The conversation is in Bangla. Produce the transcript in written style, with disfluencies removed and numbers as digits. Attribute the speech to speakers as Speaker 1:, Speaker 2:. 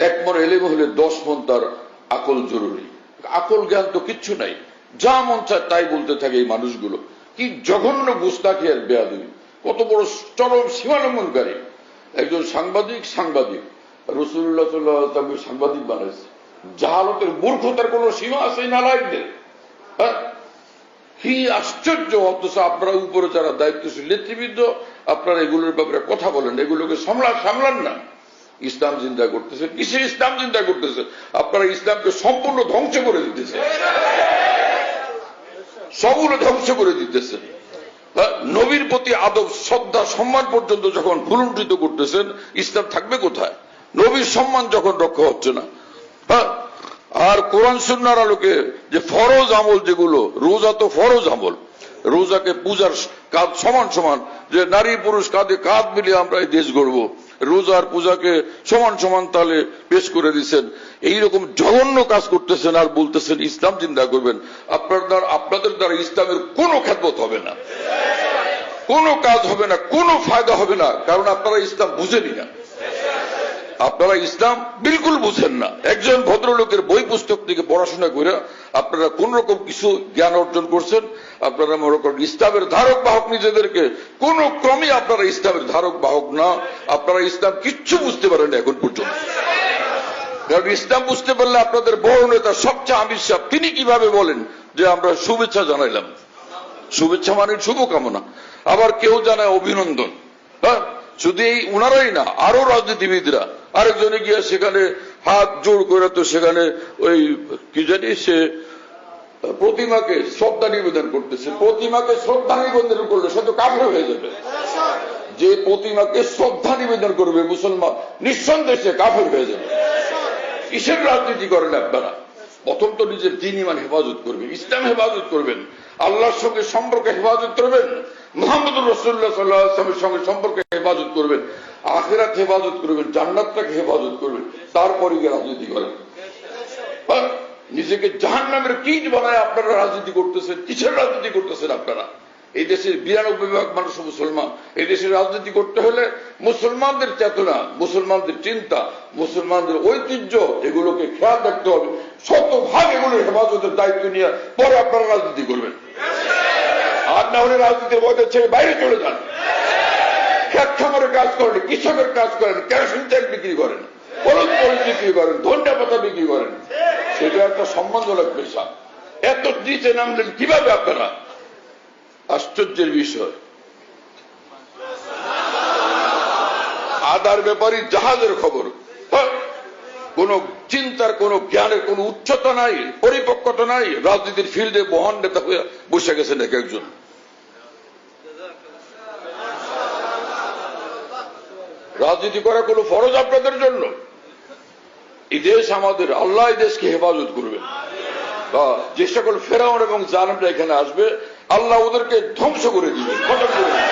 Speaker 1: এক মন এলেম হলে 10 মন তার আকল জরুরি। আকল জ্ঞান তো কিচ্ছু নাই, যা মন চায় তাই বলতে থাকে এই মানুষগুলো। কি জঘন্য গুস্তাখি আর বেয়াদবি, কত বড় চরম সীমালঙ্ঘনকারী। একজন সাংবাদিক রাসূলুল্লাহ সাল্লাল্লাহু আলাইহি ওয়াসাল্লাম সাংবাদিক বানাইছে। জাহালতের মূর্খতার কোন সীমা আছে নালায়েকদের? কি আশ্চর্য! অথচ আপনারা উপরে যারা দায়িত্বশীল নেতৃবৃন্দ, আপনারা এগুলোর ব্যাপারে কথা বলেন, এগুলোকে সামলান না। ইসলাম চিন্তা করতেছেন, কিসের ইসলাম চিন্তা করতেছেন? আপনারা ইসলামকে সম্পূর্ণ ধ্বংস করে দিতেছেন, সবগুলো ধ্বংস করে দিতেছেন। নবীর প্রতি আদব, শ্রদ্ধা, সম্মান পর্যন্ত যখন ভুলুণ্ঠিত করতেছেন, ইসলাম থাকবে কোথায়? নবীর সম্মান যখন রক্ষা হচ্ছে না। আর কোরআন সুন্নাহর আলোকে যে ফরজ আমল, যেগুলো রোজা তো ফরজ আমল, রোজাকে পূজার কাজ সমান সমান, যে নারী পুরুষ কাঁধে কাঁধ মিলিয়ে আমরা এই দেশ গড়ব, রোজার পূজাকে সমান সমান তালে পেশ করে দিচ্ছেন। এইরকম জঘন্য কাজ করতেছেন আর বলতেছেন ইসলাম চিন্তা করবেন। আপনাদের দ্বারা ইসলামের কোনো খেদমত হবে না, কোনো কাজ হবে না, কোনো ফায়দা হবে না, কারণ আপনারা ইসলাম বুঝেনি না। আপনারা ইসলাম বিলকুল বুঝেন না। একজন ভদ্রলোকের বই পুস্তক থেকে পড়াশোনা করে আপনারা কোন রকম কিছু জ্ঞান অর্জন করছেন। আপনারা মনে করেন ইসলামের ধারক বাহক নিজেদেরকে, কোন ক্রমে আপনারা ইসলামের ধারক বাহক না। আপনারা ইসলাম কিচ্ছু বুঝতে পারেন এখন পর্যন্ত। কারণ ইসলাম বুঝতে পারলে আপনাদের বড় নেতা সবচেয়ে আমির সাহেব, তিনি কিভাবে বলেন যে আমরা শুভেচ্ছা জানাইলাম? শুভেচ্ছা মানে শুভকামনা, আবার কেউ জানায় অভিনন্দন। শুধু এই উনারাই না, আরো রাজনীতিবিদরা আরেকজনে গিয়ে সেখানে হাত জোড় করে, তো সেখানে ওই কি জানি সে প্রতিমাকে শ্রদ্ধা নিবেদন করতেছে। প্রতিমাকে শ্রদ্ধা নিবেদন করলে সে তো কাফের হয়ে যাবে। যে প্রতিমাকে শ্রদ্ধা নিবেদন করবে মুসলমান, নিঃসন্দেহে কাফের হয়ে যাবে। কিসের রাজনীতি করেন আপনারা? প্রথম তো নিজের দ্বীন ঈমান হেফাজত করবেন, ইসলাম হেফাজত করবেন, আল্লাহর সঙ্গে সম্পর্ক হেফাজত করবেন, মুহাম্মদুর রাসূলুল্লাহ সাল্লাল্লাহু আলাইহি ওয়াসাল্লামের সঙ্গে সম্পর্ক হেফাজত করবেন, আখিরাত হেফাজত করবেন, জান্নাতটাকে হেফাজত করবেন, তারপরে গিয়ে রাজনীতি করেন। নিজেকে জাহান্নামের কীট বানায় আপনারা রাজনীতি করতেছেন। কিসের রাজনীতি করতেছেন আপনারা? এই দেশের 92% মানুষ মুসলমান। এই দেশের রাজনীতি করতে হলে মুসলমানদের চেতনা, মুসলমানদের চিন্তা, মুসলমানদের ঐতিহ্য, এগুলোকে খেয়াল রাখতে হবে। শতভাগ এগুলোর হেফাজতের দায়িত্ব নিয়ে পরে আপনারা রাজনীতি করবেন। আর না হলে রাজনীতির মধ্যে ছেড়ে বাইরে চলে যান। খেত খামারে কাজ করেন, কৃষকের কাজ করেন, কেরোসিন তেল বিক্রি করেন, হলুদ মরিচ বিক্রি করেন, ধনিয়া পাতা বিক্রি করেন। সেটা একটা সম্মানজনক পেশা। এত নিচে নামলেন কিভাবে আপনারা? আশ্চর্যের বিষয়। আদার ব্যাপারী জাহাজের খবর, কোন চিন্তার, কোন জ্ঞানের কোন উচ্চতা নাই, পরিপক্কতা নাই। রাজনীতির ফিল্ডে মহান নেতা হয়ে বসে গেছেন এক একজন। রাজনীতি করা কোন ফরজ আপনাদের জন্য? এই দেশ আমাদের, আল্লাহ এই দেশকে হেফাজত করবেন। যে সকল ফেরাউন এবং জালেমরা এখানে আসবে, আল্লাহ ওদেরকে ধ্বংস করে দিবেন, খতম করে দিবেন।